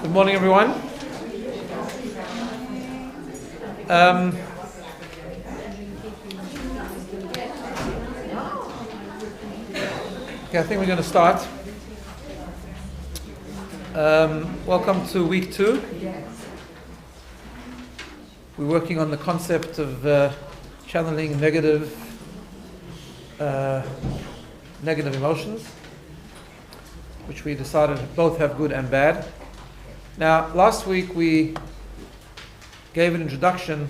Good morning, everyone. Okay, I think we're going to start. Welcome to week 2. We're working on the concept of channeling negative emotions, which we decided both have good and bad. Now, last week we gave an introduction,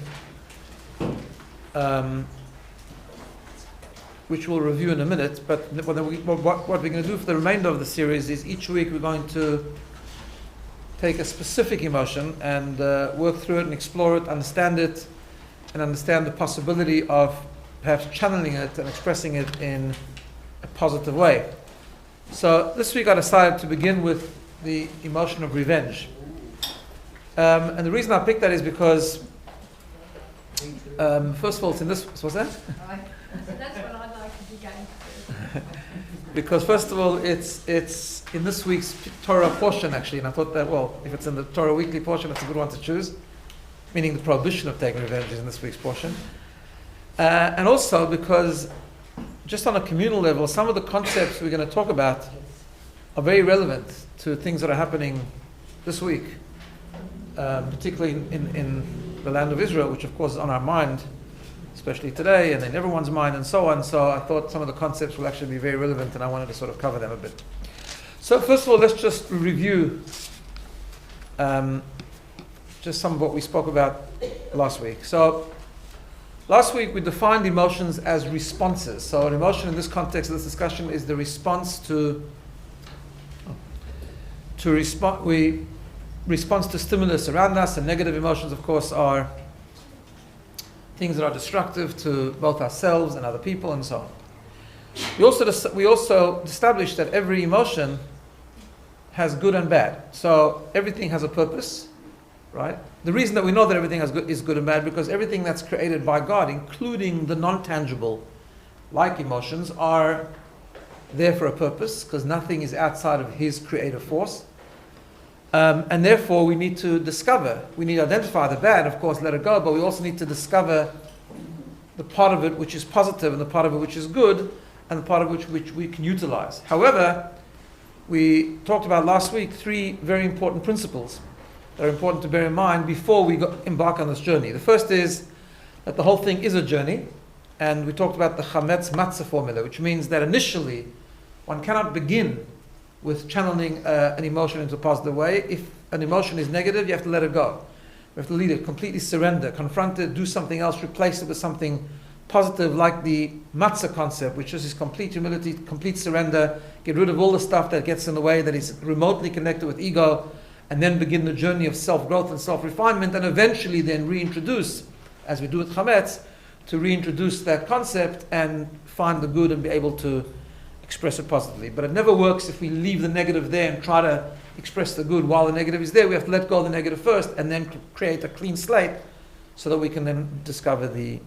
which we'll review in a minute, but what we're going to do for the remainder of the series is each week we're going to take a specific emotion and work through it and explore it, understand it, and understand the possibility of perhaps channeling it and expressing it in a positive way. So this week I decided to begin with the emotion of revenge. And the reason I picked that is because, first of all, it's in this. What's that? So that's what I'd like to be going through. Because first of all, it's in this week's Torah portion actually, and I thought that, well, if it's in the Torah weekly portion, it's a good one to choose. Meaning the prohibition of taking revenge is in this week's portion. And also because, just on a communal level, some of the concepts we're going to talk about are very relevant to things that are happening this week. Particularly in the land of Israel, which of course is on our mind, especially today, and in everyone's mind and so on. So I thought some of the concepts will actually be very relevant, and I wanted to sort of cover them a bit. So first of all, let's just review just some of what we spoke about last week. So last week we defined emotions as responses. So an emotion in this context of this discussion is the response response to stimulus around us, and negative emotions, of course, are things that are destructive to both ourselves and other people, and so on. We also established that every emotion has good and bad. So everything has a purpose, right? The reason that we know that everything is good and bad because everything that's created by God, including the non-tangible, like emotions, are there for a purpose because nothing is outside of His creative force. And therefore we need to identify the bad, of course, let it go, but we also need to discover the part of it which is positive and the part of it which is good and the part of which we can utilize. However, we talked about last week 3 very important principles that are important to bear in mind before we embark on this journey. The first is that the whole thing is a journey, and we talked about the Chametz Matzah formula, which means that initially one cannot begin with channeling an emotion into a positive way. If an emotion is negative, you have to let it go. You have to leave it, completely surrender, confront it, do something else, replace it with something positive, like the matzah concept, which is complete humility, complete surrender, get rid of all the stuff that gets in the way, that is remotely connected with ego, and then begin the journey of self-growth and self-refinement, and eventually then reintroduce, as we do with Chametz, to reintroduce that concept and find the good and be able to express it positively. But it never works if we leave the negative there and try to express the good while the negative is there. We have to let go of the negative first and then create a clean slate so that we can then discover the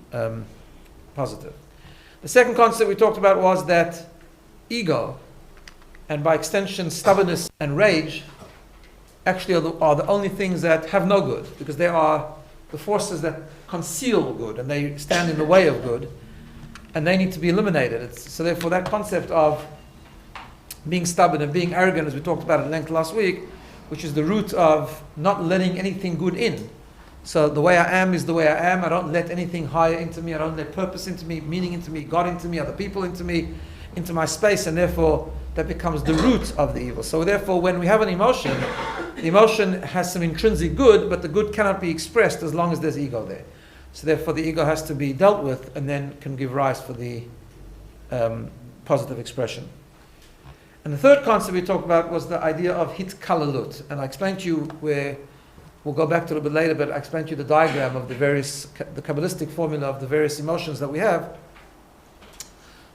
positive. The second concept we talked about was that ego, and by extension stubbornness and rage, actually are the only things that have no good, because they are the forces that conceal good and they stand in the way of good. And they need to be eliminated. So therefore that concept of being stubborn and being arrogant, as we talked about at length last week, which is the root of not letting anything good in. So the way I am is the way I am. I don't let anything higher into me. I don't let purpose into me, meaning into me, God into me, other people into me, into my space, and therefore that becomes the root of the evil. So therefore when we have an emotion, the emotion has some intrinsic good, but the good cannot be expressed as long as there's ego there. So therefore the ego has to be dealt with and then can give rise for the positive expression. And the third concept we talked about was the idea of hitkalalut. And I explained to you where, we'll go back to it a little bit later, but I explained to you the diagram of the Kabbalistic formula of the various emotions that we have.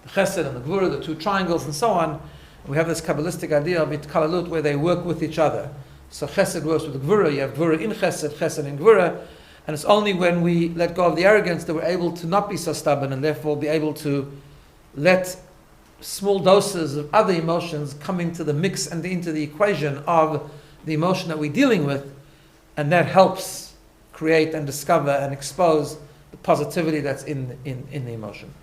The chesed and the gvura, the 2 triangles and so on. And we have this Kabbalistic idea of hitkalalut where they work with each other. So chesed works with the gvura, you have gvura in chesed, chesed in gvura. And it's only when we let go of the arrogance that we're able to not be so stubborn and therefore be able to let small doses of other emotions come into the mix and into the equation of the emotion that we're dealing with, and that helps create and discover and expose the positivity that's in the emotion.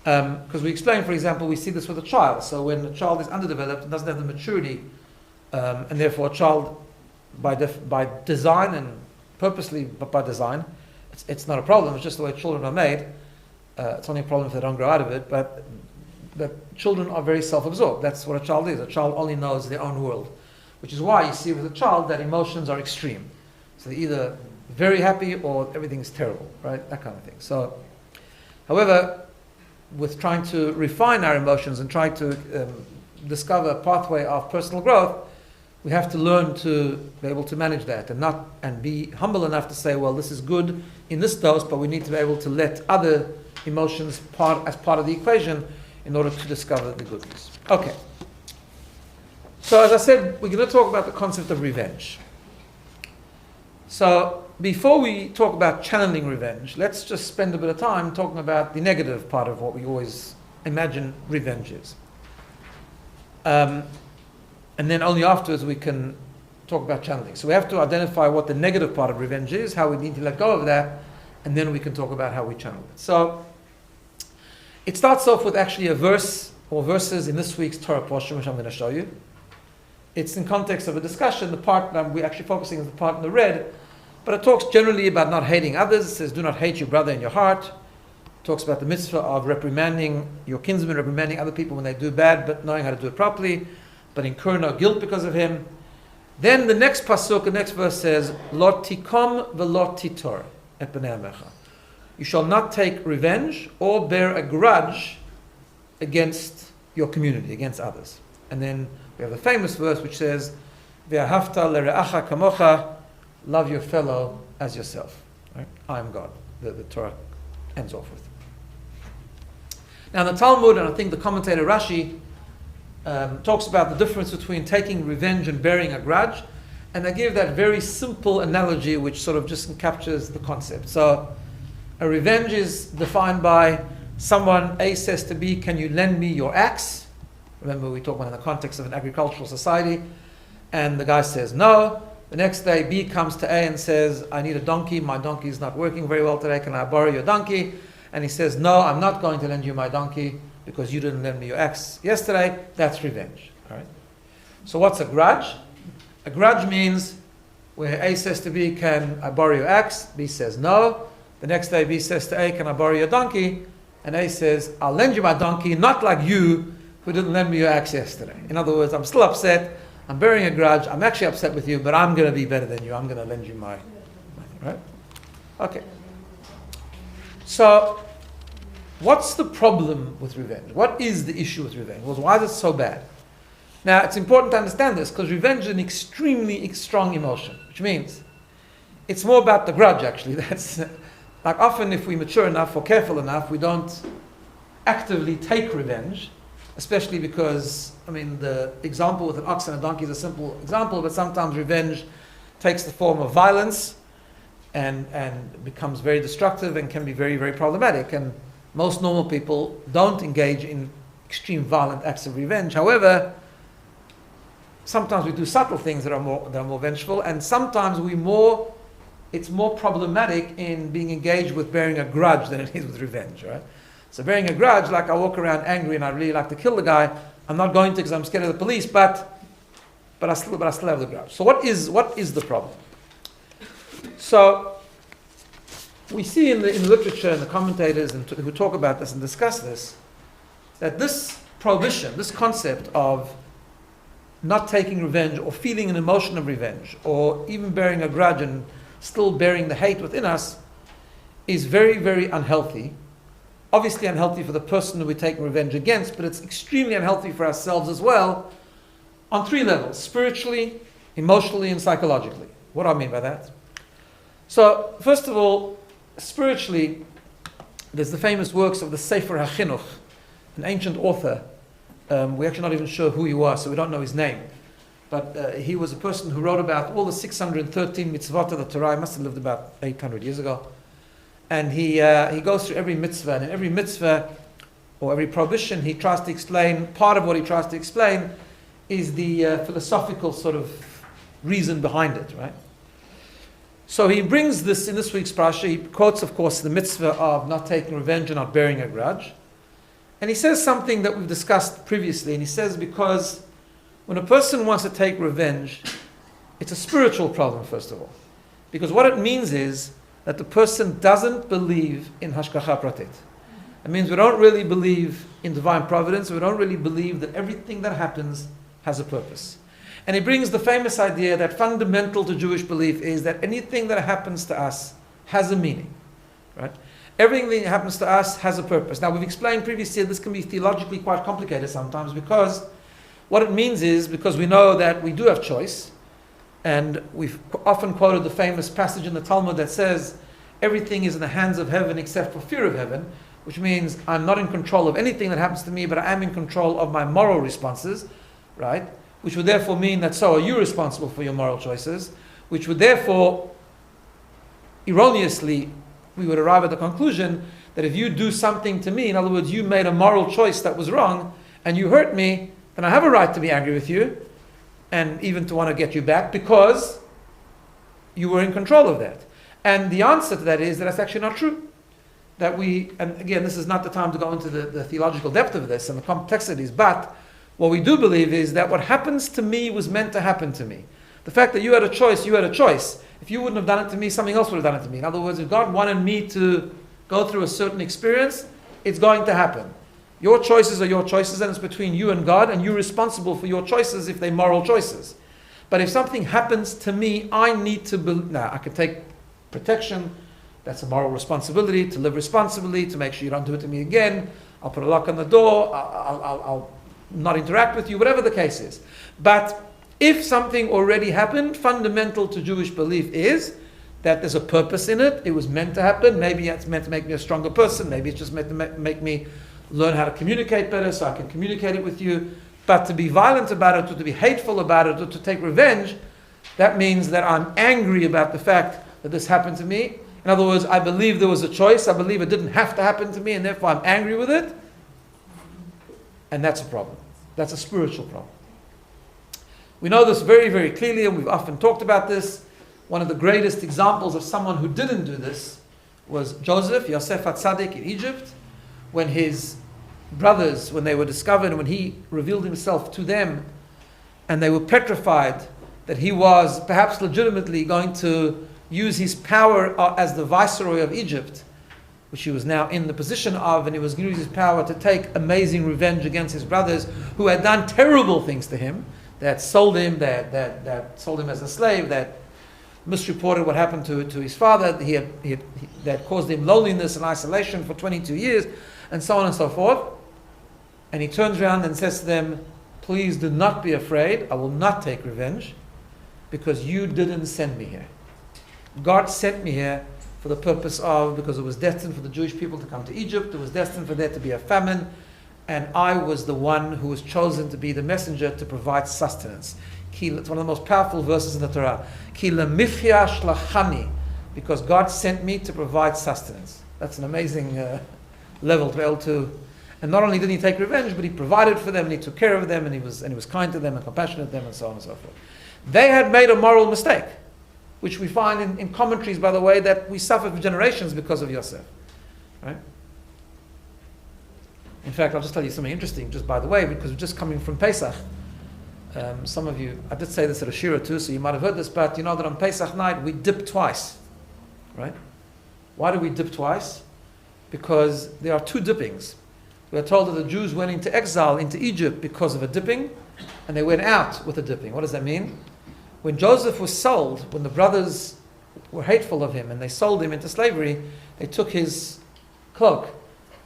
Because we explain, for example, we see this with a child. So when a child is underdeveloped and doesn't have the maturity, and therefore a child, by design and purposely, but by design, it's not a problem. It's just the way children are made. It's only a problem if they don't grow out of it. But children are very self-absorbed. That's what a child is. A child only knows their own world, which is why you see with a child that emotions are extreme. So they're either very happy or everything is terrible, right? That kind of thing. So, however, with trying to refine our emotions and trying to discover a pathway of personal growth, we have to learn to be able to manage that and be humble enough to say, well, this is good in this dose, but we need to be able to let other emotions as part of the equation in order to discover the goodness. Okay. So as I said, we're going to talk about the concept of revenge. So before we talk about channeling revenge, let's just spend a bit of time talking about the negative part of what we always imagine revenge is. And then only afterwards we can talk about channeling. So we have to identify what the negative part of revenge is, how we need to let go of that, and then we can talk about how we channel it. So it starts off with actually a verse or verses in this week's Torah portion, which I'm going to show you. It's in context of a discussion. The part that we're actually focusing on is the part in the red, but it talks generally about not hating others. It says, do not hate your brother in your heart. It talks about the mitzvah of reprimanding your kinsman, reprimanding other people when they do bad, but knowing how to do it properly, but incur no guilt because of him. Then the next pasuk, the next verse says, Lo tikom v'lo titor et b'nei amecha. You shall not take revenge or bear a grudge against your community, against others. And then we have the famous verse which says, Ve'ahavta lere'acha kamocha, love your fellow as yourself. Right? I am God. The Torah ends off with. Now in the Talmud, and I think the commentator Rashi talks about the difference between taking revenge and bearing a grudge, and they give that very simple analogy which sort of just captures the concept. So a revenge is defined by someone, A says to B, can you lend me your axe? Remember we talk about in the context of an agricultural society, and the guy says no. The next day B comes to A and says, I need a donkey, my donkey is not working very well today, can I borrow your donkey? And he says, no, I'm not going to lend you my donkey because you didn't lend me your axe yesterday. That's revenge. All right. So what's a grudge? A grudge means where A says to B, can I borrow your axe? B says no. The next day B says to A, can I borrow your donkey? And A says, I'll lend you my donkey, not like you who didn't lend me your axe yesterday. In other words, I'm still upset, I'm bearing a grudge, I'm actually upset with you, but I'm going to be better than you, I'm going to lend you my thing, right? Okay. So, what's the problem with revenge? What is the issue with revenge? Well, why is it so bad? Now, it's important to understand this, because revenge is an extremely strong emotion, which means it's more about the grudge, actually. That's like often if we mature enough or careful enough, we don't actively take revenge, especially because, I mean, the example with an ox and a donkey is a simple example, but sometimes revenge takes the form of violence and becomes very destructive and can be very, very problematic. And most normal people don't engage in extreme violent acts of revenge. However, sometimes we do subtle things that are more vengeful, and sometimes it's more problematic in being engaged with bearing a grudge than it is with revenge, right? So bearing a grudge, like I walk around angry and I really like to kill the guy, I'm not going to because I'm scared of the police, but I still have the grudge. So what is the problem? So we see in the literature and the commentators who talk about this and discuss this, that this prohibition, this concept of not taking revenge or feeling an emotion of revenge or even bearing a grudge and still bearing the hate within us is very, very unhealthy. Obviously unhealthy for the person who we're taking revenge against, but it's extremely unhealthy for ourselves as well on three levels: spiritually, emotionally, and psychologically. What do I mean by that? So, first of all, spiritually, there's the famous works of the Sefer HaChinuch, an ancient author. We're actually not even sure who he was, so we don't know his name. But he was a person who wrote about all the 613 mitzvot of the Torah. He must have lived about 800 years ago. And he goes through every mitzvah, and in every mitzvah, or every prohibition, he tries to explain, part of what he tries to explain is the philosophical sort of reason behind it, right? So he brings this in this week's parasha. He quotes, of course, the mitzvah of not taking revenge and not bearing a grudge. And he says something that we've discussed previously, and he says because when a person wants to take revenge, it's a spiritual problem, first of all. Because what it means is that the person doesn't believe in hashgacha pratit. It means we don't really believe in divine providence. We don't really believe that everything that happens has a purpose. And he brings the famous idea that fundamental to Jewish belief is that anything that happens to us has a meaning, right? Everything that happens to us has a purpose. Now, we've explained previously this can be theologically quite complicated sometimes, because what it means is, because we know that we do have choice, and we've often quoted the famous passage in the Talmud that says everything is in the hands of heaven except for fear of heaven, which means I'm not in control of anything that happens to me, but I am in control of my moral responses, right? Which would therefore mean that so are you responsible for your moral choices, which would therefore, erroneously, we would arrive at the conclusion that if you do something to me, in other words, you made a moral choice that was wrong, and you hurt me, then I have a right to be angry with you, and even to want to get you back, because you were in control of that. And the answer to that is that that's actually not true. That we, and again, this is not the time to go into the theological depth of this and the complexities, but what we do believe is that what happens to me was meant to happen to me. The fact that you had a choice, you had a choice. If you wouldn't have done it to me, something else would have done it to me. In other words, if God wanted me to go through a certain experience, it's going to happen. Your choices are your choices, and it's between you and God, and you're responsible for your choices if they're moral choices. But if something happens to me, I need to I can take protection. That's a moral responsibility, to live responsibly, to make sure you don't do it to me again. I'll put a lock on the door. I'll not interact with you, whatever the case is. But if something already happened, fundamental to Jewish belief is that there's a purpose in it. It was meant to happen. Maybe it's meant to make me a stronger person. Maybe it's just meant to make me learn how to communicate better so I can communicate it with you. But to be violent about it, or to be hateful about it, or to take revenge, that means that I'm angry about the fact that this happened to me. In other words, I believe there was a choice. I believe it didn't have to happen to me, and therefore I'm angry with it. And that's a problem. That's a spiritual problem. We know this very, very clearly, and we've often talked about this. One of the greatest examples of someone who didn't do this was Joseph, Yosef HaTzadik in Egypt, when his brothers, when they were discovered, when he revealed himself to them, and they were petrified that he was perhaps legitimately going to use his power as the viceroy of Egypt, which he was now in the position of, and he was going to use his power to take amazing revenge against his brothers who had done terrible things to him, that sold him, that sold him as a slave, that misreported what happened to his father, that caused him loneliness and isolation for 22 years, and so on and so forth. And he turns around and says to them, please do not be afraid, I will not take revenge, because you didn't send me here. God sent me here for the purpose of, because it was destined for the Jewish people to come to Egypt, it was destined for there to be a famine, and I was the one who was chosen to be the messenger to provide sustenance. It's one of the most powerful verses in the Torah. Ki lemifya shlachani, because God sent me to provide sustenance. That's an amazing level to be able to. And not only did he take revenge, but he provided for them, and he took care of them, and he was kind to them and compassionate to them, and so on and so forth. They had made a moral mistake, which we find in commentaries, by the way, that we suffered for generations because of Yosef. Right? In fact, I'll just tell you something interesting, just by the way, because we're just coming from Pesach. Some of you, I did say this at a shira too, so you might have heard this, but you know that on Pesach night we dip twice. Right? Why do we dip twice? Because there are two dippings. We are told that the Jews went into exile into Egypt because of a dipping, and they went out with a dipping. What does that mean? When Joseph was sold, when the brothers were hateful of him and they sold him into slavery, they took his cloak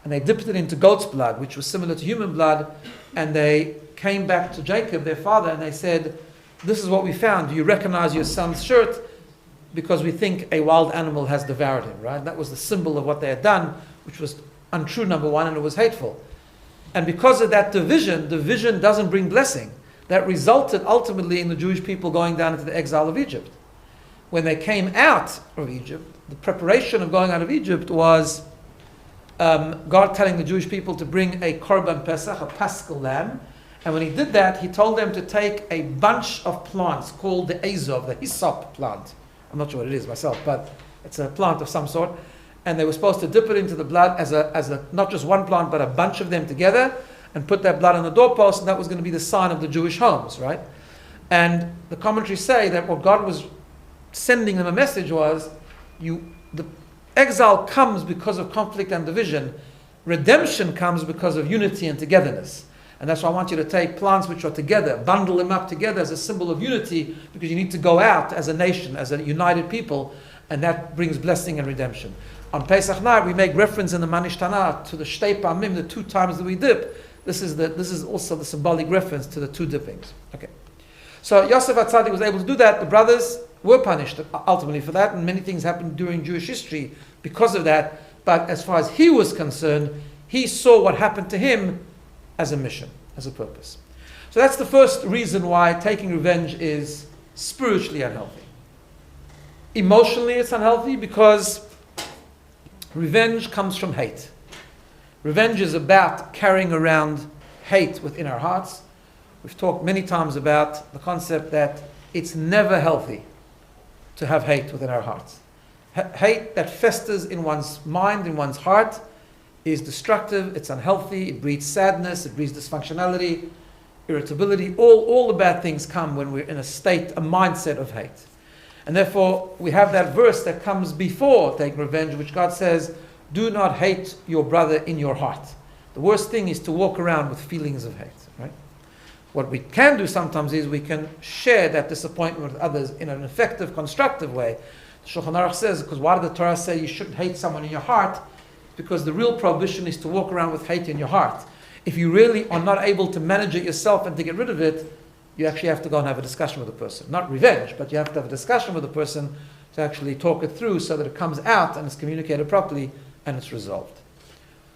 and they dipped it into goat's blood, which was similar to human blood, and they came back to Jacob, their father, and they said, this is what we found. Do you recognize your son's shirt? Because we think a wild animal has devoured him, right? That was the symbol of what they had done, which was untrue, number one, and it was hateful. And because of that division doesn't bring blessing. That resulted ultimately in the Jewish people going down into the exile of Egypt. When they came out of Egypt, the preparation of going out of Egypt was God telling the Jewish people to bring a korban pesach, a paschal lamb, And when he did that, he told them to take a bunch of plants called the azov, the hyssop plant. I'm not sure what it is myself, but it's a plant of some sort. And they were supposed to dip it into the blood as a not just one plant, but a bunch of them together, and put that blood on the doorpost, and that was going to be the sign of the Jewish homes, right? And the commentaries say that what God was sending them a message was, the exile comes because of conflict and division. Redemption comes because of unity and togetherness. And that's why I want you to take plants which are together, bundle them up together as a symbol of unity, because you need to go out as a nation, as a united people, and that brings blessing and redemption. On Pesach night, we make reference in the Manishtana to the Shtei Pamim, the 2 times that we dip. This is also the symbolic reference to the 2 dippings. Okay. So Yosef HaTzadik was able to do that. The brothers were punished ultimately for that, and many things happened during Jewish history because of that. But as far as he was concerned, he saw what happened to him as a mission, as a purpose. So that's the first reason why taking revenge is spiritually unhealthy. Emotionally, it's unhealthy because revenge comes from hate. Revenge is about carrying around hate within our hearts. We've talked many times about the concept that it's never healthy to have hate within our hearts. Hate that festers in one's mind, in one's heart, is destructive, it's unhealthy, it breeds sadness, it breeds dysfunctionality, irritability. All the bad things come when we're in a mindset of hate. And therefore, we have that verse that comes before taking revenge, which God says, do not hate your brother in your heart. The worst thing is to walk around with feelings of hate, right? What we can do sometimes is we can share that disappointment with others in an effective, constructive way. Shulchan Aruch says, because why did the Torah say you shouldn't hate someone in your heart? Because the real prohibition is to walk around with hate in your heart. If you really are not able to manage it yourself and to get rid of it, you actually have to go and have a discussion with the person. Not revenge, but you have to have a discussion with the person to actually talk it through so that it comes out and it's communicated properly and it's resolved.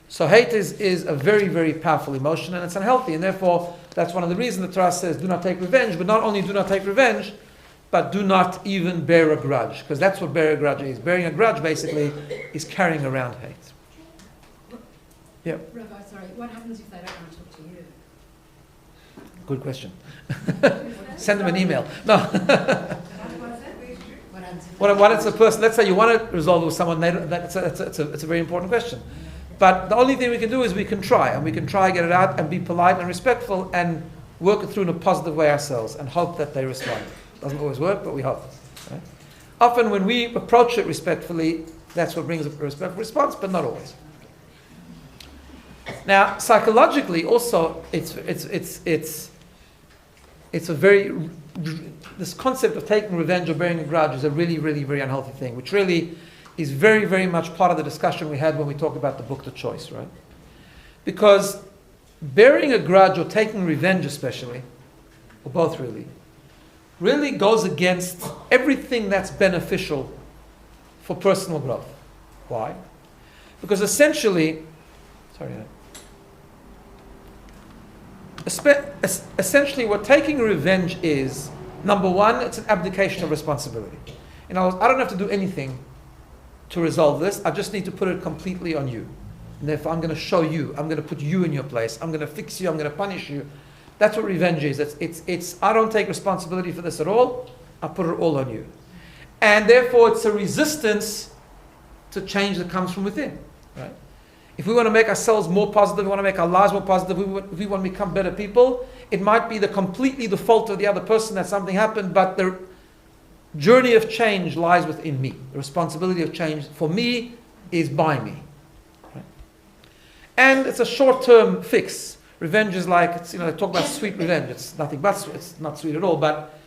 So hate is a very, very powerful emotion, and it's unhealthy, and therefore that's one of the reasons the Torah says do not take revenge, but not only do not take revenge, but do not even bear a grudge, because that's what bearing a grudge is. Bearing a grudge basically is carrying around hate. Yeah. Rabbi, sorry, what happens if they don't want to talk to you? Good question. Send them an email. No. What it's a person, let's say you want to resolve it with someone, it's a very important question. But the only thing we can do is we can try, and we can try get it out and be polite and respectful and work it through in a positive way ourselves and hope that they respond. Doesn't always work, but we hope. Right? Often when we approach it respectfully, that's what brings a respectful response, but not always. Now, psychologically, also, it's a very, this concept of taking revenge or bearing a grudge is a really, really very unhealthy thing, which really is very, very much part of the discussion we had when we talked about the book The Choice, right? Because bearing a grudge or taking revenge especially, or both really goes against everything that's beneficial for personal growth. Why? Because essentially, essentially what taking revenge is, number one, it's an abdication of responsibility. In other words, I don't have to do anything to resolve this, I just need to put it completely on you. And therefore I'm going to show you, I'm going to put you in your place, I'm going to fix you, I'm going to punish you. That's what revenge is. It's I don't take responsibility for this at all, I put it all on you. And therefore it's a resistance to change that comes from within. Right? If we want to make ourselves more positive, we want to make our lives more positive, if we want to become better people, it might be completely the fault of the other person that something happened, but the journey of change lies within me. The responsibility of change for me is by me. Right? And it's a short-term fix. Revenge is like, they talk about sweet revenge. It's nothing but sweet. It's not sweet at all, but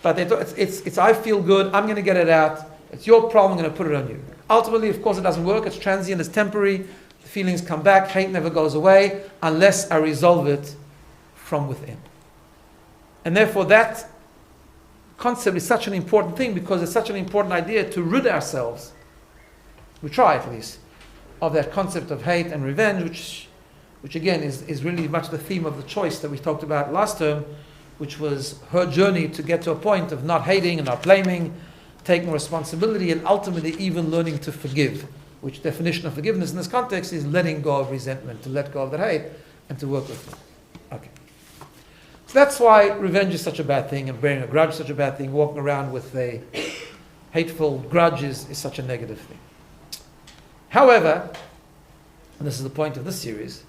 it's I feel good, I'm going to get it out. It's your problem, I'm going to put it on you. Ultimately, of course, it doesn't work. It's transient, it's temporary. The feelings come back. Hate never goes away unless I resolve it from within. And therefore, that concept is such an important thing because it's such an important idea to rid ourselves, we try at least, of that concept of hate and revenge, which again is really much the theme of the choice that we talked about last term, which was her journey to get to a point of not hating and not blaming, taking responsibility, and ultimately even learning to forgive, which definition of forgiveness in this context is letting go of resentment, to let go of that hate and to work with it. Okay. So that's why revenge is such a bad thing, and bearing a grudge is such a bad thing. Walking around with a hateful grudge is such a negative thing. However, and this is the point of this series,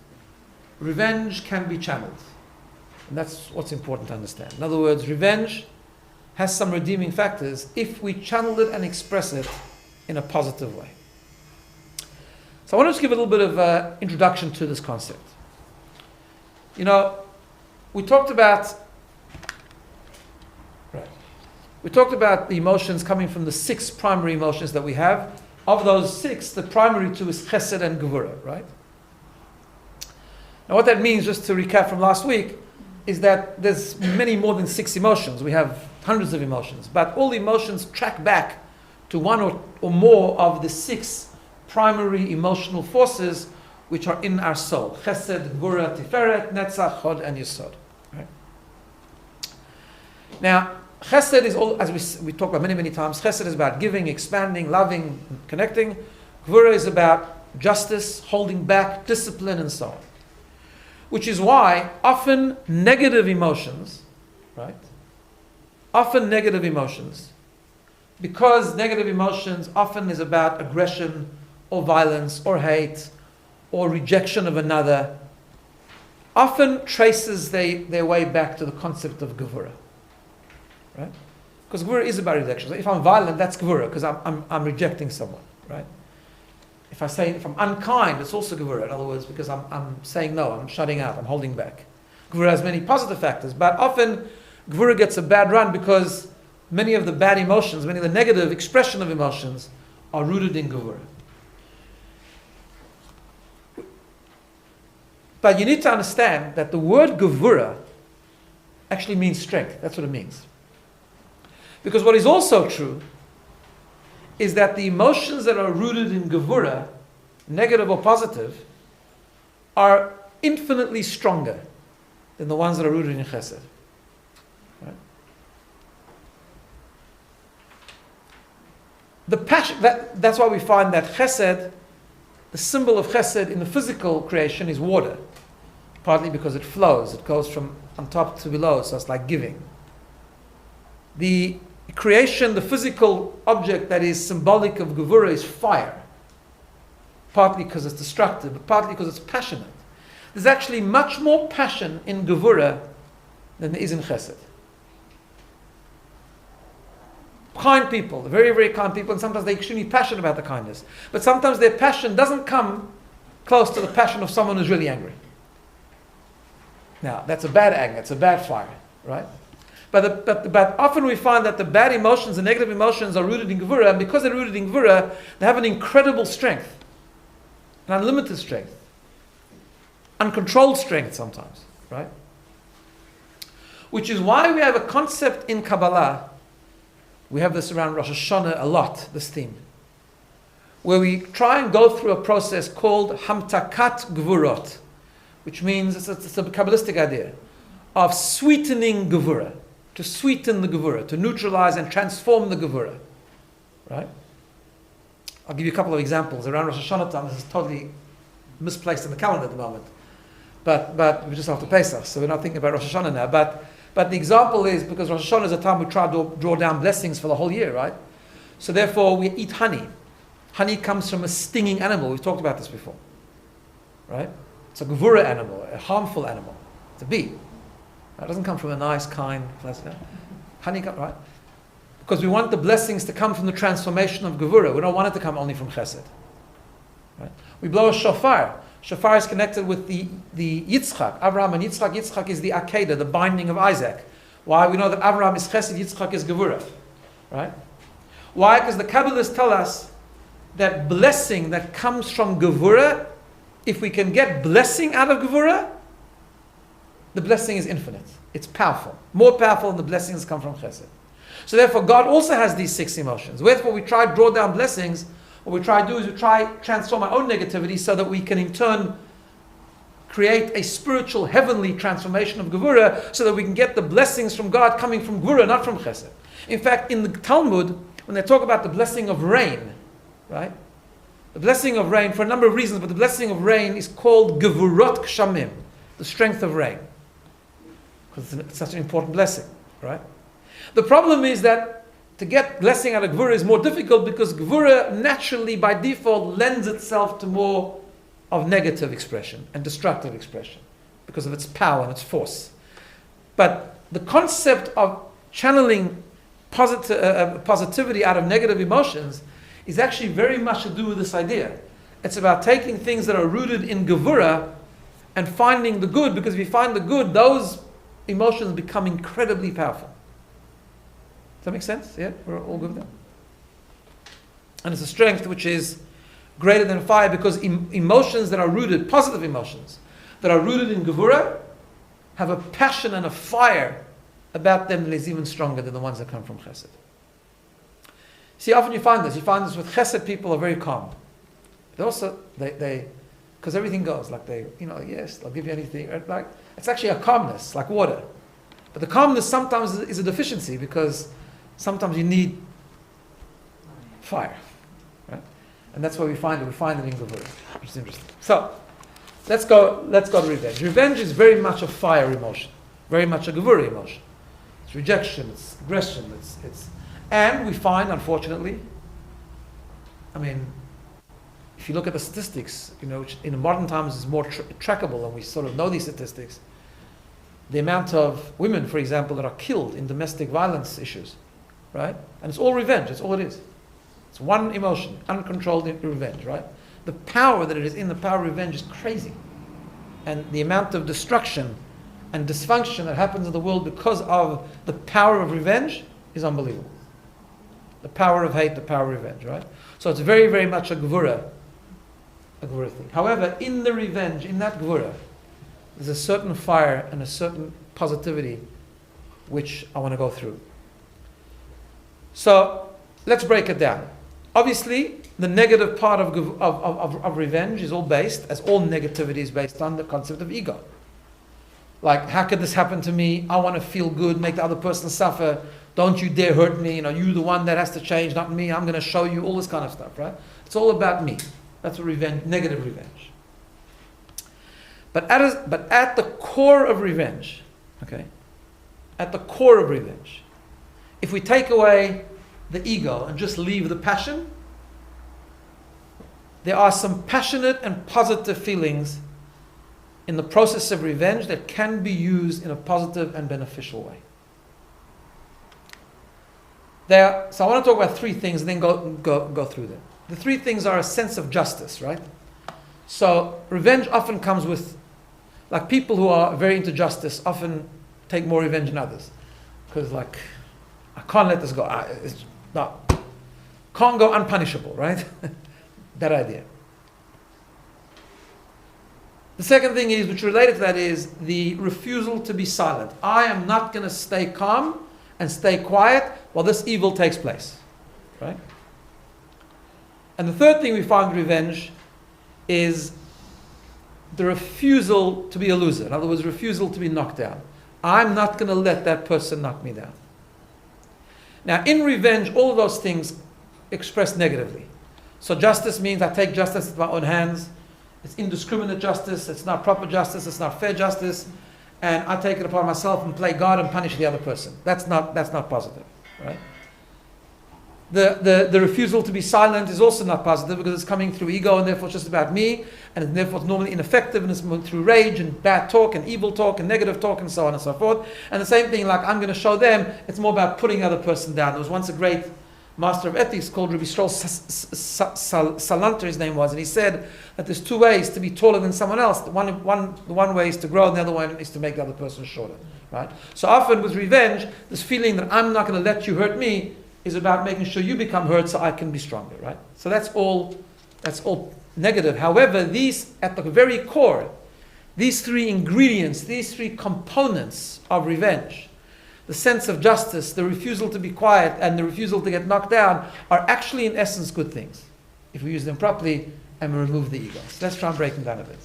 revenge can be channeled. And that's what's important to understand. In other words, revenge has some redeeming factors if we channel it and express it in a positive way. So I want to just give a little bit of introduction to this concept. You know, we talked about the emotions coming from the 6 primary emotions that we have. Of those 6, the primary 2 is chesed and gevura, right? Now what that means, just to recap from last week, is that there's many more than 6 emotions. We have hundreds of emotions, but all the emotions track back to one or more of the 6 primary emotional forces which are in our soul. Chesed, gevura, tiferet, netzach, hod, and yesod. Right? Now, chesed is all, as we talked about many times, chesed is about giving, expanding, loving, connecting. Gevura is about justice, holding back, discipline, and so on. Which is why often negative emotions, right? Often negative emotions, because negative emotions often is about aggression or violence or hate or rejection of another, often traces their way back to the concept of gevura. Right? Because gevura is about rejection. So if I'm violent, that's gevura, because I'm rejecting someone, right? If I'm unkind, it's also gevura. In other words, because I'm saying no, I'm shutting out, I'm holding back. Gevura has many positive factors, but often gevura gets a bad run because many of the bad emotions, many of the negative expression of emotions are rooted in gevura. But you need to understand that the word gevura actually means strength. That's what it means. Because what is also true is that the emotions that are rooted in gevura, negative or positive, are infinitely stronger than the ones that are rooted in chesed. Right? The passion, that's why we find that chesed, the symbol of chesed in the physical creation is water. Partly because it flows, it goes from on top to below, so it's like giving. The creation, the physical object that is symbolic of gevura is fire. Partly because it's destructive, but partly because it's passionate. There's actually much more passion in gevura than there is in chesed. Kind people, very, very kind people, and sometimes they're extremely passionate about the kindness. But sometimes their passion doesn't come close to the passion of someone who's really angry. Now, that's a bad anger, it's a bad fire, right? But often we find that the bad emotions, the negative emotions are rooted in gevura, and because they're rooted in gevura, they have an incredible strength, an unlimited strength, uncontrolled strength sometimes, right? Which is why we have a concept in Kabbalah, we have this around Rosh Hashanah a lot, this theme, where we try and go through a process called Hamtakat Gvurot, which means it's a Kabbalistic idea of sweetening gevura, to sweeten the gevura, to neutralize and transform the gevura, right? I'll give you a couple of examples. Around Rosh Hashanah time, this is totally misplaced in the calendar at the moment, but we're just after Pesach, so we're not thinking about Rosh Hashanah now. But the example is because Rosh Hashanah is a time we try to draw down blessings for the whole year, right? So therefore, we eat honey. Honey comes from a stinging animal. We've talked about this before, right? It's a gevura animal, a harmful animal. It's a bee. It doesn't come from a nice, kind, pleasant. Honey, right? Because we want the blessings to come from the transformation of gevura. We don't want it to come only from chesed. Right? We blow a shofar. Shofar is connected with the Yitzchak, Avraham and Yitzchak. Yitzchak is the Akedah, the binding of Isaac. Why? We know that Avraham is chesed, Yitzchak is gevura. Right? Why? Because the Kabbalists tell us that blessing that comes from gevura, if we can get blessing out of gevura, the blessing is infinite. It's powerful. More powerful than the blessings come from chesed. So therefore, God also has these 6 emotions. Therefore, we try to draw down blessings. What we try to do is we try to transform our own negativity so that we can in turn create a spiritual, heavenly transformation of gevura so that we can get the blessings from God coming from gevura, not from chesed. In fact, in the Talmud, when they talk about the blessing of rain, right? The blessing of rain, for a number of reasons, but the blessing of rain is called Gevurot Kshamim, the strength of rain. because it's such an important blessing, right? The problem is that to get blessing out of Gvura is more difficult because Gvura naturally, by default, lends itself to more of negative expression and destructive expression because of its power and its force. But the concept of channeling positivity out of negative emotions is actually very much to do with this idea. It's about taking things that are rooted in Gevura and finding the good, because if you find the good, those emotions become incredibly powerful. Does that make sense? Yeah? We're all good with that? And it's a strength which is greater than fire, because emotions that are rooted, positive emotions, that are rooted in Gevura, have a passion and a fire about them that is even stronger than the ones that come from Chesed. See, often you find this. You find this with Chesed people are very calm. But also, they because everything goes, like they, yes, they'll give you anything. Like, it's actually a calmness, like water. But the calmness sometimes is a deficiency, because sometimes you need fire. Right? And that's where we find it. We find it in Gevura, which is interesting. So, let's go to revenge. Revenge is very much a fire emotion, very much a Gevura emotion. It's rejection, it's aggression, it's and we find, unfortunately, if you look at the statistics, which in modern times is more trackable, and we sort of know these statistics, the amount of women, for example, that are killed in domestic violence issues, right? And it's all revenge, that's all it is. It's one emotion, uncontrolled revenge, right? The power that it is in the power of revenge is crazy. And the amount of destruction and dysfunction that happens in the world because of the power of revenge is unbelievable. The power of hate, the power of revenge, right? So it's very, very much a Gevura thing. However, in the revenge, in that Gevura, there's a certain fire and a certain positivity which I want to go through. So let's break it down. Obviously, the negative part of revenge is all based, as all negativity is based on, the concept of ego. Like, how could this happen to me? I want to feel good, make the other person suffer. Don't you dare hurt me. You're the one that has to change, not me. I'm going to show you all this kind of stuff, right? It's all about me. That's what revenge, negative revenge. But at the core of revenge, okay, at the core of revenge, if we take away the ego and just leave the passion, there are some passionate and positive feelings in the process of revenge that can be used in a positive and beneficial way. So I want to talk about three things and then go through them. The three things are a sense of justice, right? So revenge often comes with, like, people who are very into justice often take more revenge than others. Because, like, I can't let this go. Can't go unpunishable, right? That idea. The second thing is, which related to that, is the refusal to be silent. I am not going to stay calm and stay quiet while this evil takes place, right? And the third thing we find with revenge is the refusal to be a loser. In other words, refusal to be knocked down. I'm not going to let that person knock me down. Now, in revenge, all of those things express negatively. So justice means I take justice into my own hands. It's indiscriminate justice. It's not proper justice. It's not fair justice. And I take it upon myself and play God and punish the other person. That's not positive, right? The refusal to be silent is also not positive, because it's coming through ego, and therefore it's just about me, and therefore it's normally ineffective, and it's through rage and bad talk and evil talk and negative talk and so on and so forth. And the same thing, like, I'm going to show them, it's more about putting the other person down. There was once a great master of ethics called Rabbi Stroll Salanter, his name was, and he said that there's two ways to be taller than someone else. The one way is to grow, and the other one is to make the other person shorter, right? So often with revenge, this feeling that I'm not going to let you hurt me is about making sure you become hurt so I can be stronger, right? So that's all negative. However, these, at the very core, these three ingredients, these three components of revenge, the sense of justice, the refusal to be quiet, and the refusal to get knocked down, are actually in essence good things, if we use them properly and we remove the ego. So let's try and break them down a bit.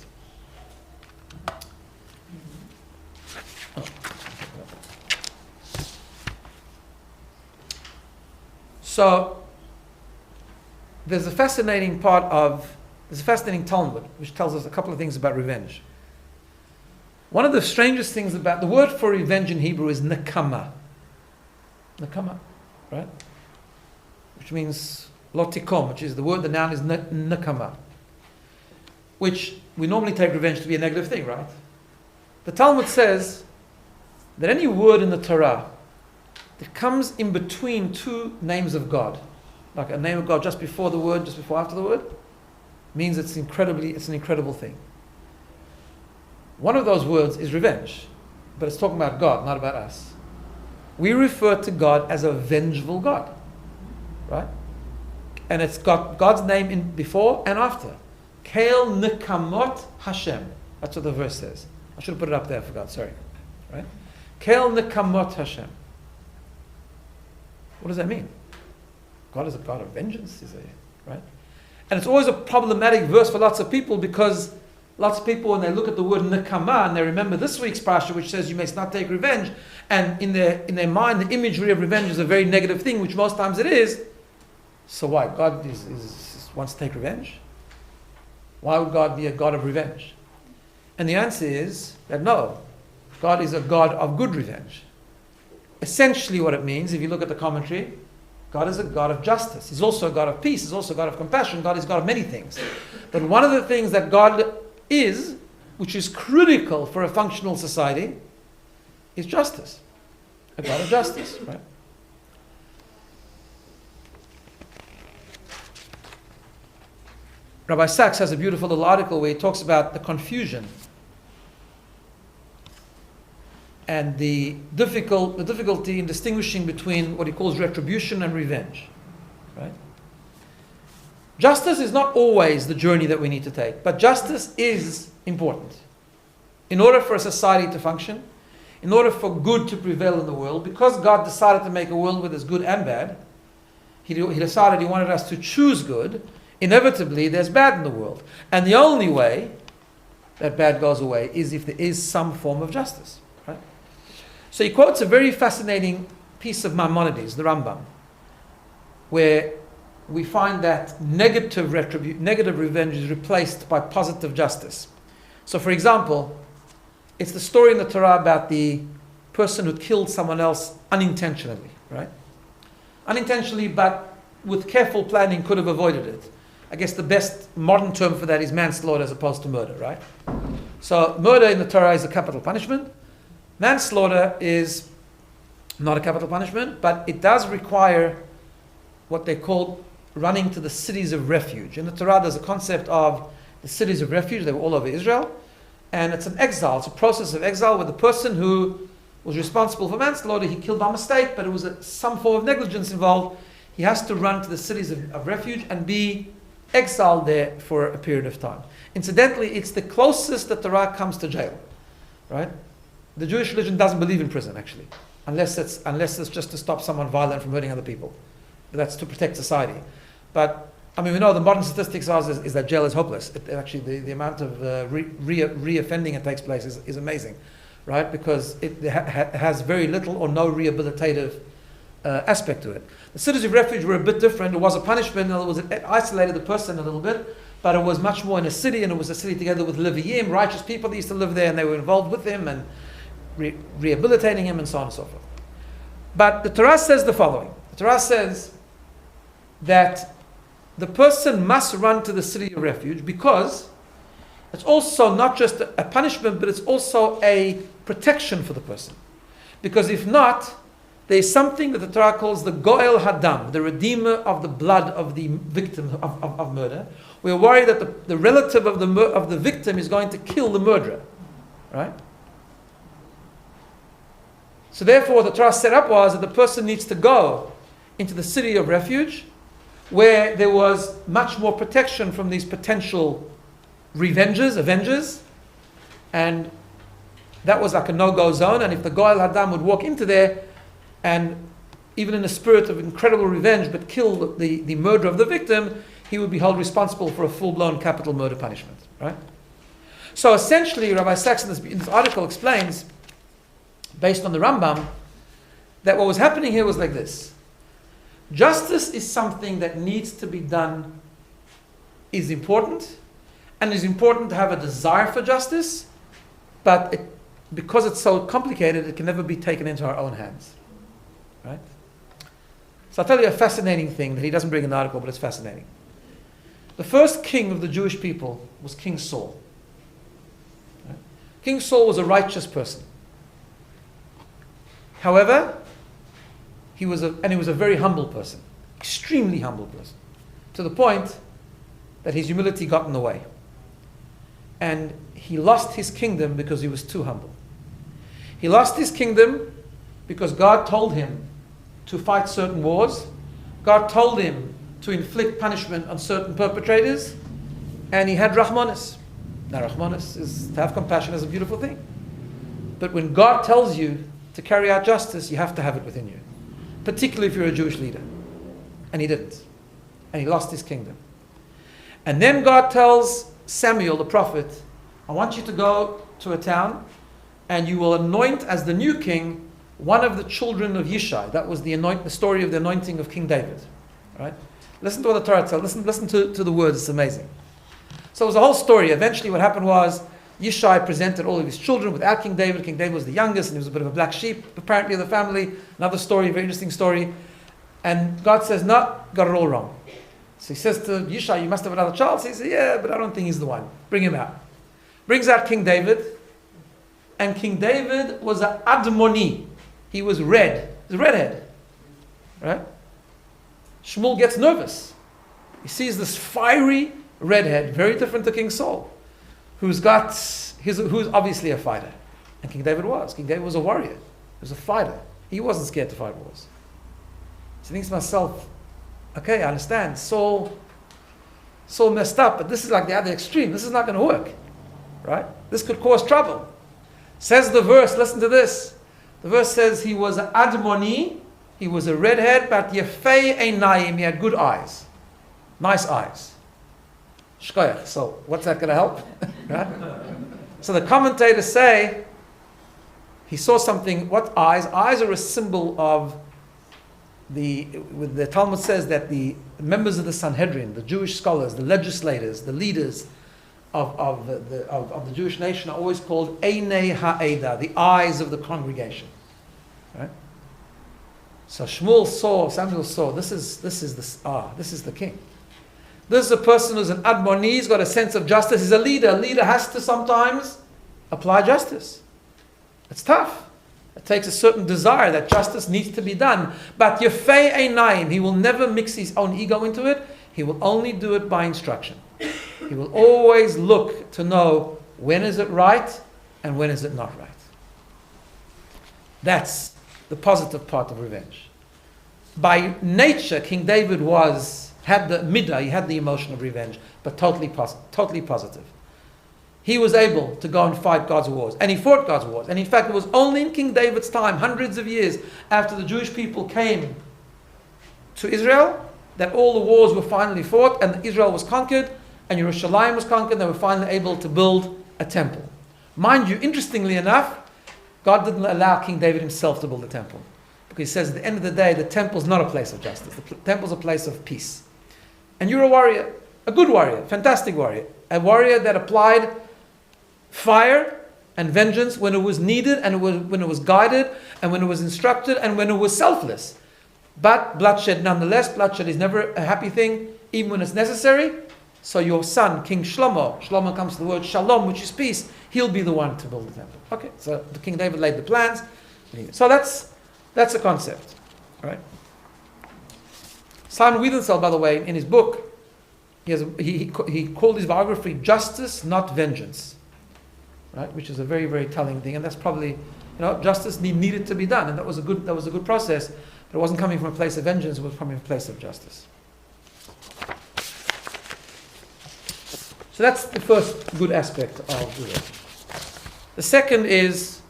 So, there's a fascinating Talmud, which tells us a couple of things about revenge. One of the strangest things about the word for revenge in Hebrew is nakama. Nakama, right? Which means lotikom, which is the word, the noun is nakama. Which we normally take revenge to be a negative thing, right? The Talmud says that any word in the Torah that comes in between two names of God, like a name of God just before the word, just before after the word, means it's an incredible thing. One of those words is revenge, but it's talking about God, not about us. We refer to God as a vengeful God, right? And it's got God's name in before and after. Kel Nekamot Hashem. That's what the verse says. I should have put it up there, I forgot, sorry. Right? Kel Nekamot Hashem. What does that mean? God is a God of vengeance, is he? Right? And it's always a problematic verse for lots of people, because lots of people, when they look at the word Nekama and they remember this week's parasha, which says you may not take revenge, and in their mind the imagery of revenge is a very negative thing, which most times it is. So why? God wants to take revenge? Why would God be a God of revenge? And the answer is that no, God is a God of good revenge. Essentially what it means, if you look at the commentary, God is a God of justice. He's also a God of peace. He's also a God of compassion. God is God of many things. But one of the things that God is, which is critical for a functional society, is justice. A God of justice, right? Rabbi Sachs has a beautiful little article where he talks about the confusion and the difficulty in distinguishing between what he calls retribution and revenge. Right? Justice is not always the journey that we need to take, but justice is important. In order for a society to function, in order for good to prevail in the world, because God decided to make a world where there's good and bad, he decided he wanted us to choose good. Inevitably, there's bad in the world. And the only way that bad goes away is if there is some form of justice. Right? So he quotes a very fascinating piece of Maimonides, the Rambam, where we find that negative revenge is replaced by positive justice. So for example, it's the story in the Torah about the person who killed someone else unintentionally, right? Unintentionally, but with careful planning could have avoided it. I guess the best modern term for that is manslaughter as opposed to murder, right? So murder in the Torah is a capital punishment. Manslaughter is not a capital punishment, but it does require what they call running to the cities of refuge. In the Torah, there's a concept of the cities of refuge. They were all over Israel. And it's an exile. It's a process of exile where the person who was responsible for manslaughter, he killed by mistake, but it was some form of negligence involved. He has to run to the cities of refuge and be exiled there for a period of time. Incidentally, it's the closest that Torah comes to jail, right? The Jewish religion doesn't believe in prison, actually, unless it's just to stop someone violent from hurting other people. That's to protect society. But I mean, we know the modern statistics is that jail is hopeless. Actually, the amount of re-offending that takes place is amazing, right? Because it has very little or no rehabilitative aspect to it. The cities of refuge were a bit different. It was a punishment, in other words, it isolated the person a little bit, but it was much more in a city, and it was a city together with Leviim, righteous people that used to live there, and they were involved with him and rehabilitating him and so on and so forth. But the Torah says the following. The Torah says that the person must run to the city of refuge because it's also not just a punishment, but it's also a protection for the person. Because if not, there is something that the Torah calls the Goel Hadam, the redeemer of the blood of the victim of murder. We're worried that the relative of the victim is going to kill the murderer. Right? So therefore, the Torah set up was that the person needs to go into the city of refuge, where there was much more protection from these potential avengers, and that was like a no-go zone. And if the Goel Hadam would walk into there, and even in a spirit of incredible revenge, but kill the murderer of the victim, he would be held responsible for a full-blown capital murder punishment. Right? So essentially, Rabbi Sachs in this article explains, based on the Rambam, that what was happening here was like this. Justice is something that needs to be done, is important, and it's important to have a desire for justice, but because it's so complicated, it can never be taken into our own hands. Right? So I'll tell you a fascinating thing that he doesn't bring in the article, but it's fascinating. The first king of the Jewish people was King Saul. Right? King Saul was a righteous person. However, he was a very humble person, extremely humble person, to the point that his humility got in the way. And he lost his kingdom because he was too humble. He lost his kingdom because God told him to fight certain wars. God told him to inflict punishment on certain perpetrators, and he had Rahmanis. Now Rahmanis is, to have compassion is a beautiful thing. But when God tells you to carry out justice, you have to have it within you. Particularly if you're a Jewish leader. And he didn't. And he lost his kingdom. And then God tells Samuel, the prophet, I want you to go to a town and you will anoint as the new king one of the children of Yishai. That was the story of the anointing of King David. Right? Listen to what the Torah tells. Listen to the words. It's amazing. So it was a whole story. Eventually what happened was Yishai presented all of his children without King David. King David was the youngest and he was a bit of a black sheep apparently of the family. Another story, very interesting story. And God says, no, got it all wrong. So he says to Yishai, you must have another child. So he says, yeah, but I don't think he's the one. Bring him out. Brings out King David. And King David was an Admoni. He was red. He was a redhead. Right? Shmuel gets nervous. He sees this fiery redhead, very different to King Saul, who's obviously a fighter. And King David was. King David was a warrior. He was a fighter. He wasn't scared to fight wars. So I think to myself, okay, I understand. Saul messed up, but this is like the other extreme. This is not going to work. Right? This could cause trouble. Says the verse, listen to this. The verse says he was an Admoni, he was a redhead, but Yefei Einayim, he had good eyes. Nice eyes. Shkoyach. So what's that going to help? Right? So the commentators say he saw something. What eyes? Eyes are a symbol of the Talmud says that the members of the Sanhedrin, the Jewish scholars, the legislators, the leaders of the Jewish nation are always called Einei Ha'eda, the eyes of the congregation. Right? So Samuel saw, this is the king. This is a person who's an Admoni, he's got a sense of justice, he's a leader. A leader has to sometimes apply justice. It's tough. It takes a certain desire that justice needs to be done. But Yefei Einayim, he will never mix his own ego into it. He will only do it by instruction. He will always look to know when is it right and when is it not right. That's the positive part of revenge. By nature, King David had the midah, he had the emotion of revenge, but totally positive. He was able to go and fight God's wars, and he fought God's wars. And in fact, it was only in King David's time, hundreds of years after the Jewish people came to Israel, that all the wars were finally fought, and Israel was conquered, and Yerushalayim was conquered. They were finally able to build a temple. Mind you, interestingly enough, God didn't allow King David himself to build a temple, because he says at the end of the day, the temple is not a place of justice. The temple is a place of peace. And you're a warrior, a good warrior, fantastic warrior, a warrior that applied fire and vengeance when it was needed, and when it was guided, and when it was instructed, and when it was selfless. But bloodshed nonetheless, bloodshed is never a happy thing, even when it's necessary. So your son, King Shlomo comes to the word shalom, which is peace, he'll be the one to build the temple. Okay, so the King David laid the plans. So that's a concept. All right. Simon Wiedenfeld, by the way, in his book, he called his biography Justice, Not Vengeance. Right? Which is a very, very telling thing, and that's probably, justice needed to be done, and that was a good process, but it wasn't coming from a place of vengeance, it was coming from a place of justice. So that's the first good aspect of revenge. The second is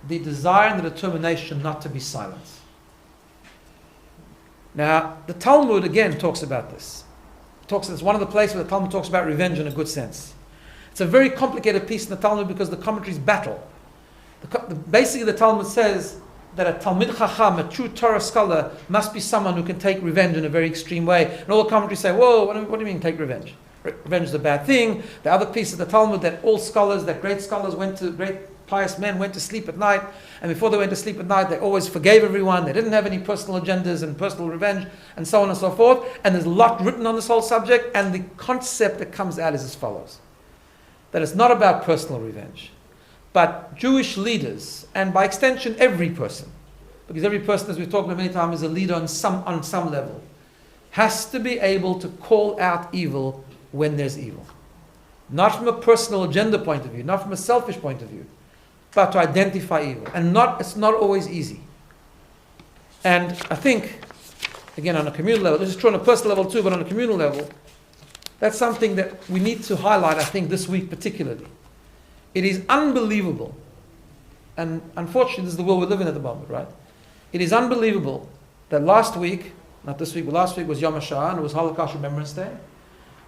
the desire and the determination not to be silent. Now, the Talmud again talks about this. It's one of the places where the Talmud talks about revenge in a good sense. It's a very complicated piece in the Talmud because the commentaries battle. Basically, the Talmud says that a Talmid Chacham, a true Torah scholar, must be someone who can take revenge in a very extreme way. And all the commentaries say, whoa, what do you mean take revenge? Revenge is a bad thing. The other piece of the Talmud that all scholars, that great scholars went to great pious men went to sleep at night, and before they went to sleep at night, they always forgave everyone. They didn't have any personal agendas and personal revenge, and so on and so forth. And there's a lot written on this whole subject, and the concept that comes out is as follows: that it's not about personal revenge, but Jewish leaders, and by extension every person, because every person, as we've talked about many times, is a leader on some level, has to be able to call out evil when there's evil. Not from a personal agenda point of view, not from a selfish point of view, but to identify evil. And it's not always easy. And I think, again, on a communal level, this is true on a personal level too, but on a communal level, that's something that we need to highlight, I think, this week particularly. It is unbelievable, and unfortunately this is the world we live in at the moment, right? It is unbelievable that last week, not this week, but last week was Yom HaShoah, and it was Holocaust Remembrance Day,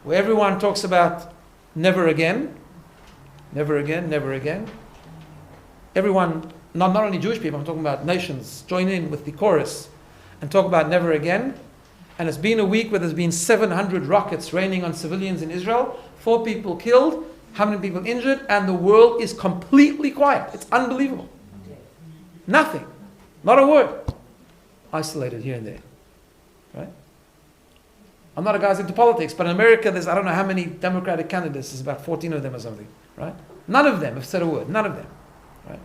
where everyone talks about never again, never again, never again. Everyone, not only Jewish people, I'm talking about nations, join in with the chorus and talk about never again. And it's been a week where there's been 700 rockets raining on civilians in Israel, 4 people killed, how many people injured, and the world is completely quiet. It's unbelievable. Nothing. Not a word. Isolated here and there. Right? I'm not a guy who's into politics, but in America there's I don't know how many Democratic candidates, there's about 14 of them or something, right? None of them have said a word, none of them, right?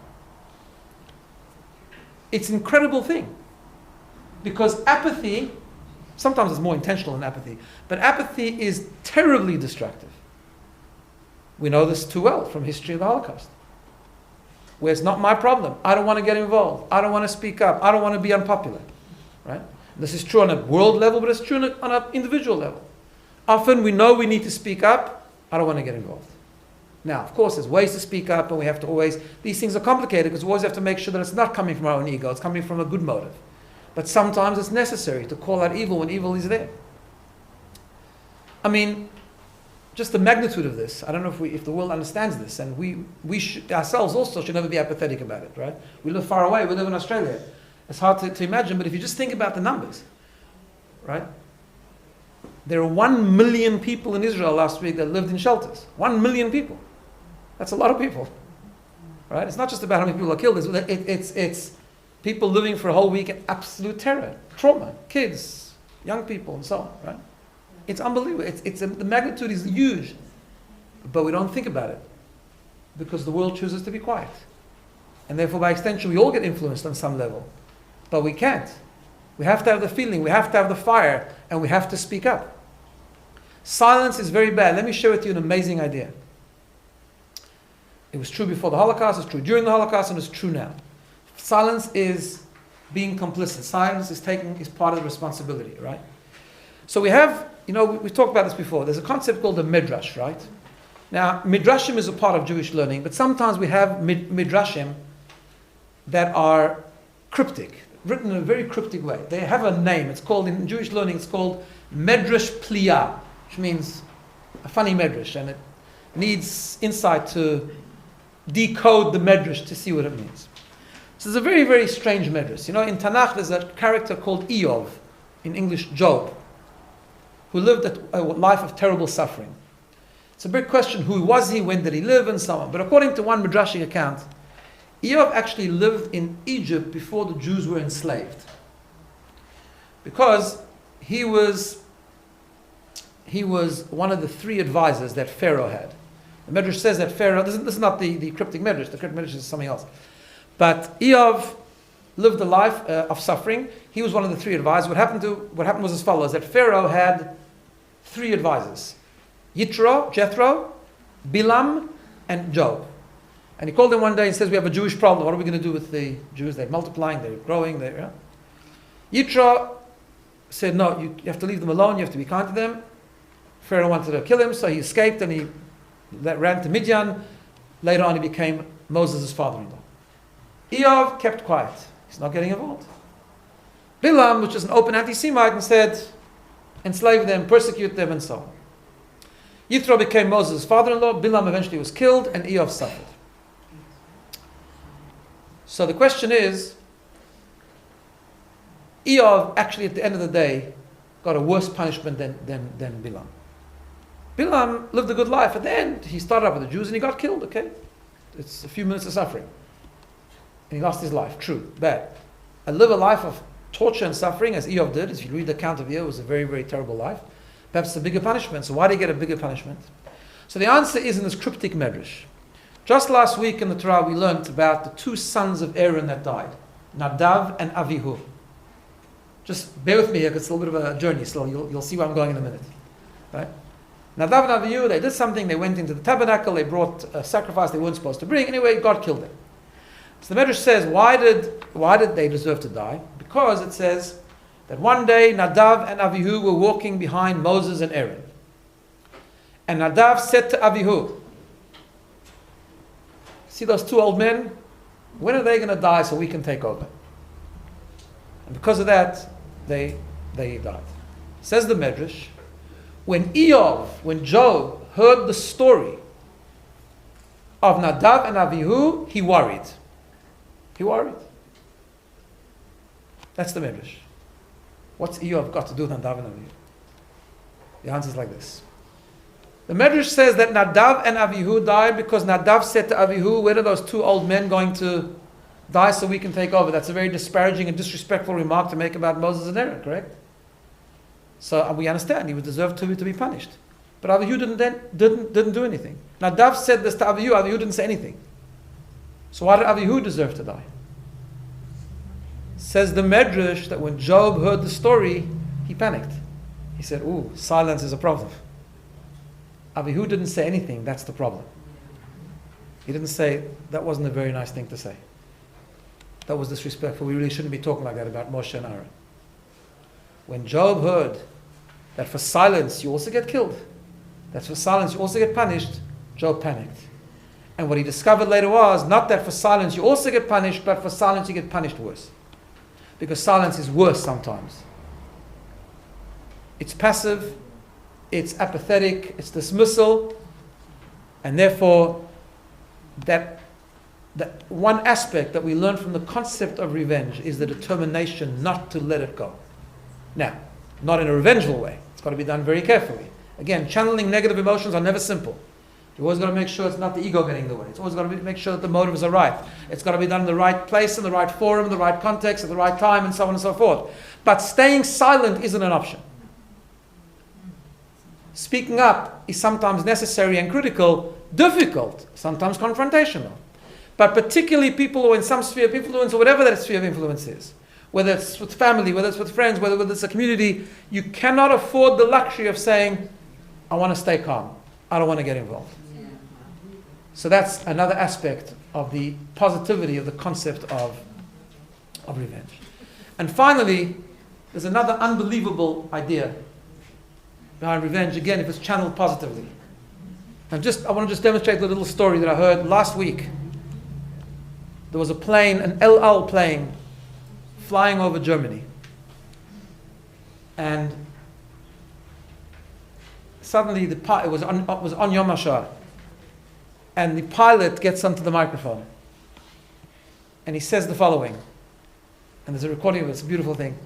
It's an incredible thing, because apathy, sometimes it's more intentional than apathy, but apathy is terribly destructive. We know this too well from history of the Holocaust, where it's not my problem, I don't want to get involved, I don't want to speak up, I don't want to be unpopular, right? This is true on a world level, but it's true on an individual level. Often we know we need to speak up. I don't want to get involved. Now, of course, there's ways to speak up, and we have to always, these things are complicated because we always have to make sure that it's not coming from our own ego, it's coming from a good motive. But sometimes it's necessary to call out evil when evil is there. I mean, just the magnitude of this, I don't know if the world understands this, and we should, ourselves also should never be apathetic about it, right? We live far away, we live in Australia. It's hard to imagine, but if you just think about the numbers, right? There are 1 million people in Israel last week that lived in shelters. 1 million people. That's a lot of people, right? It's not just about how many people are killed. It's people living for a whole week in absolute terror, trauma, kids, young people, and so on, right? It's unbelievable. The magnitude is huge, but we don't think about it because the world chooses to be quiet. And therefore, by extension, we all get influenced on some level. But we can't. We have to have the feeling, we have to have the fire, and we have to speak up. Silence is very bad. Let me share with you an amazing idea. It was true before the Holocaust, it's true during the Holocaust, and it's true now. Silence is being complicit. Silence is part of the responsibility, right? So we have, we've talked about this before. There's a concept called the midrash, right? Now, midrashim is a part of Jewish learning, but sometimes we have midrashim that are cryptic, written in a very cryptic way. They have a name. It's called, in Jewish learning, it's called Medrash Pliyah, which means a funny medrash, and it needs insight to decode the medrash to see what it means. So it's a very, very strange medrash. In Tanakh there's a character called Eov, in English Job, who lived a life of terrible suffering. It's a big question, who was he, when did he live, and so on. But according to one midrashic account, Eov actually lived in Egypt before the Jews were enslaved, because he was one of the 3 advisors that Pharaoh had. The Medrash says that Pharaoh, this is not the cryptic Medrash, the cryptic Medrash is something else. But Eov lived a life of suffering. He was one of the 3 advisors. What happened was as follows, that Pharaoh had 3 advisors: Yitro, Jethro, Bilam, and Job. And he called them one day and says, we have a Jewish problem. What are we going to do with the Jews? They're multiplying, they're growing. Yitro said, no, you have to leave them alone. You have to be kind to them. Pharaoh wanted to kill him, so he escaped and he ran to Midian. Later on, he became Moses' father-in-law. Eov kept quiet. He's not getting involved. Bilam, which is an open anti-Semite, and said, enslave them, persecute them, and so on. Yitro became Moses' father-in-law. Bilam eventually was killed, and Eov suffered. So the question is, Eov actually at the end of the day got a worse punishment than Bilam. Bilam lived a good life. At the end, he started up with the Jews and he got killed, okay? It's a few minutes of suffering. And he lost his life. True. Bad. And live a life of torture and suffering, as Eov did. If you read the account of Eov, it was a very, very terrible life. Perhaps a bigger punishment. So why did he get a bigger punishment? So the answer is in this cryptic medrash. Just last week in the Torah we learned about the two sons of Aaron that died. Nadav and Avihu. Just bear with me here because it's a little bit of a journey still. You'll see where I'm going in a minute. Right? Nadav and Avihu, they did something. They went into the tabernacle. They brought a sacrifice they weren't supposed to bring. Anyway, God killed them. So the Medrash says, why did they deserve to die? Because it says that one day Nadav and Avihu were walking behind Moses and Aaron. And Nadav said to Avihu, see those two old men? When are they going to die so we can take over? And because of that, they died. Says the Medrash, when Job heard the story of Nadav and Avihu, he worried. He worried. That's the Medrash. What's Eov got to do with Nadav and Avihu? The answer is like this. The Medrash says that Nadav and Avihu died because Nadav said to Avihu, when are those two old men going to die so we can take over? That's a very disparaging and disrespectful remark to make about Moses and Aaron, correct? So we understand he would deserve to be punished. But Avihu didn't do anything. Nadav said this to Avihu. Avihu didn't say anything. So why did Avihu deserve to die? Says the Medrash that when Job heard the story, he panicked. He said, ooh, silence is a problem. Avihu didn't say anything, that's the problem. He didn't say, that wasn't a very nice thing to say. That was disrespectful. We really shouldn't be talking like that about Moshe and Aaron. When Job heard that for silence you also get killed, that for silence you also get punished, Job panicked. And what he discovered later was, not that for silence you also get punished, but for silence you get punished worse. Because silence is worse sometimes. It's passive, it's apathetic, it's dismissal, and therefore that one aspect that we learn from the concept of revenge is the determination not to let it go. Now, not in a revengeful way. It's got to be done very carefully. Again, channeling negative emotions are never simple. You always got to make sure it's not the ego getting in the way. It's always got to make sure that the motives are right. It's got to be done in the right place, in the right forum, in the right context, at the right time, and so on and so forth. But staying silent isn't an option. Speaking up is sometimes necessary and critical, difficult, sometimes confrontational. But particularly people who are in some sphere of influence, or whatever that sphere of influence is, whether it's with family, whether it's with friends, whether it's a community, you cannot afford the luxury of saying, I want to stay calm. I don't want to get involved. So that's another aspect of the positivity of the concept of revenge. And finally, there's another unbelievable idea behind revenge, again, if it's channeled positively. I want to just demonstrate a little story that I heard last week. There was a plane, an El Al plane, flying over Germany. And suddenly it was on Yom HaShoah. And the pilot gets onto the microphone. And he says the following. And there's a recording of it, it's a beautiful thing.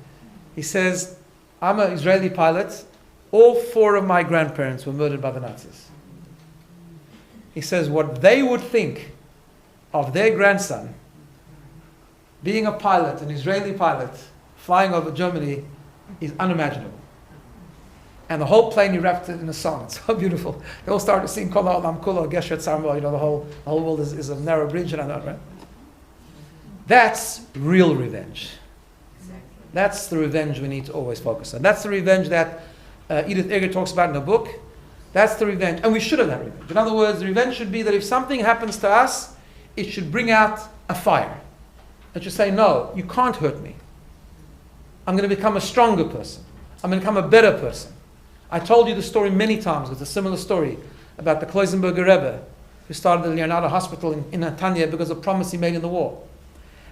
He says, I'm an Israeli pilot. All 4 of my grandparents were murdered by the Nazis. He says what they would think of their grandson being a pilot, an Israeli pilot, flying over Germany is unimaginable. And the whole plane, he wrapped it in a song. It's so beautiful. They all started to sing Kol Ha'olam Kulo, Geshet Sarmo, the whole world is a narrow bridge, and I know, right? That's real revenge. That's the revenge we need to always focus on. That's the revenge that Edith Eger talks about in her book. That's the revenge. And we should have that revenge. In other words, the revenge should be that if something happens to us, it should bring out a fire. It should say, no, you can't hurt me. I'm going to become a stronger person. I'm going to become a better person. I told you the story many times. It's a similar story about the Kloisenberger Rebbe who started the Leonardo Hospital in Netanya because of a promise he made in the war.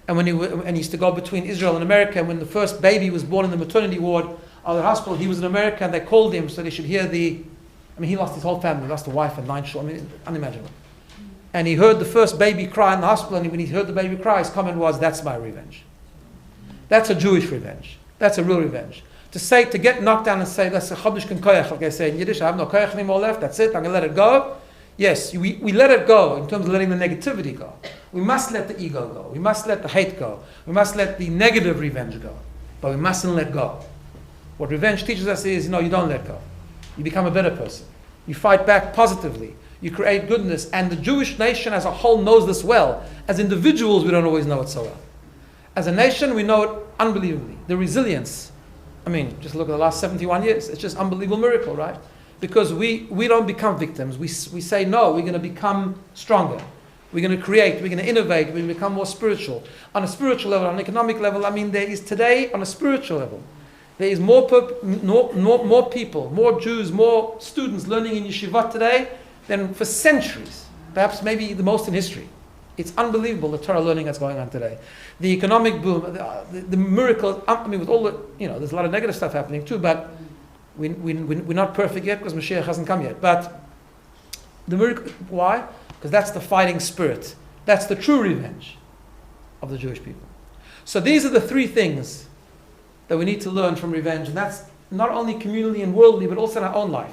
And when he used to go between Israel and America, and when the first baby was born in the maternity ward of the hospital, he was in America, and they called him so they should hear he lost his whole family. He lost a wife and 9 children. Unimaginable. And he heard the first baby cry in the hospital, and when he heard the baby cry, his comment was, that's my revenge. That's a Jewish revenge. That's a real revenge. To get knocked down and say, that's a chodesh ken koyach, like I say in Yiddish, I have no koyach anymore left, that's it, I'm going to let it go. Yes, we let it go in terms of letting the negativity go. We must let the ego go. We must let the hate go. We must let the negative revenge go. But we mustn't let go. What revenge teaches us is, you don't let go. You become a better person. You fight back positively. You create goodness. And the Jewish nation as a whole knows this well. As individuals, we don't always know it so well. As a nation, we know it unbelievably. The resilience. Just look at the last 71 years. It's just unbelievable miracle, right? Because we don't become victims. We say, no, we're going to become stronger. We're going to create. We're going to innovate. We're going to become more spiritual. On a spiritual level, on an economic level, there is today, on a spiritual level, there is more people, more Jews, more students learning in yeshiva today than for centuries. Perhaps maybe the most in history. It's unbelievable, the Torah learning that's going on today. The economic boom, the miracle, with all the, there's a lot of negative stuff happening too, but we're not perfect yet because Mashiach hasn't come yet. But the miracle, why? Because that's the fighting spirit. That's the true revenge of the Jewish people. So these are the three things that we need to learn from revenge, and that's not only communally and worldly, but also in our own life.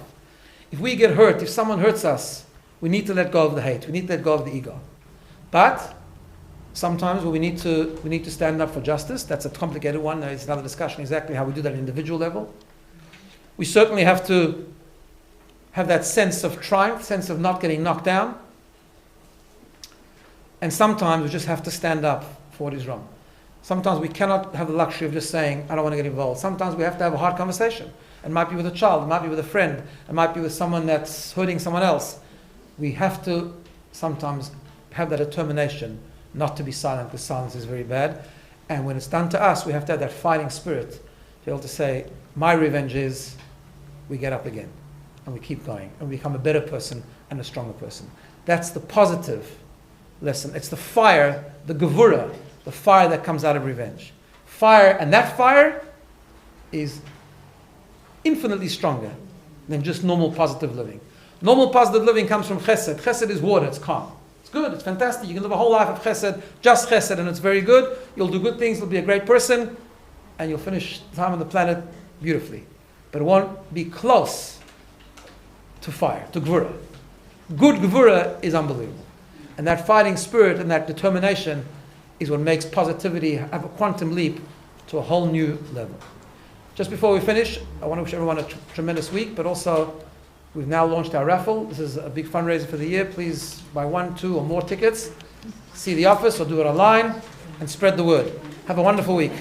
If we get hurt, if someone hurts us, we need to let go of the hate. We need to let go of the ego. But sometimes we need to stand up for justice. That's a complicated one. There's another discussion exactly how we do that at an individual level. We certainly have to have that sense of triumph, sense of not getting knocked down. And sometimes we just have to stand up for what is wrong. Sometimes we cannot have the luxury of just saying, I don't want to get involved. Sometimes we have to have a hard conversation. It might be with a child, it might be with a friend, it might be with someone that's hurting someone else. We have to sometimes have that determination not to be silent, because silence is very bad. And when it's done to us, we have to have that fighting spirit to be able to say, my revenge is, we get up again and we keep going and we become a better person and a stronger person. That's the positive lesson. It's the fire, the gevura, the fire that comes out of revenge. Fire, and that fire is infinitely stronger than just normal positive living. Normal positive living comes from chesed. Chesed is water, it's calm. It's good, it's fantastic. You can live a whole life of chesed, just chesed, and it's very good. You'll do good things, you'll be a great person, and you'll finish time on the planet beautifully. But it won't be close to fire, to gevura. Good gevura is unbelievable. And that fighting spirit and that determination is what makes positivity have a quantum leap to a whole new level. Just before we finish, I want to wish everyone a tremendous week, but also we've now launched our raffle. This is a big fundraiser for the year. Please buy 1, 2 or more tickets. See the office or do it online and spread the word. Have a wonderful week.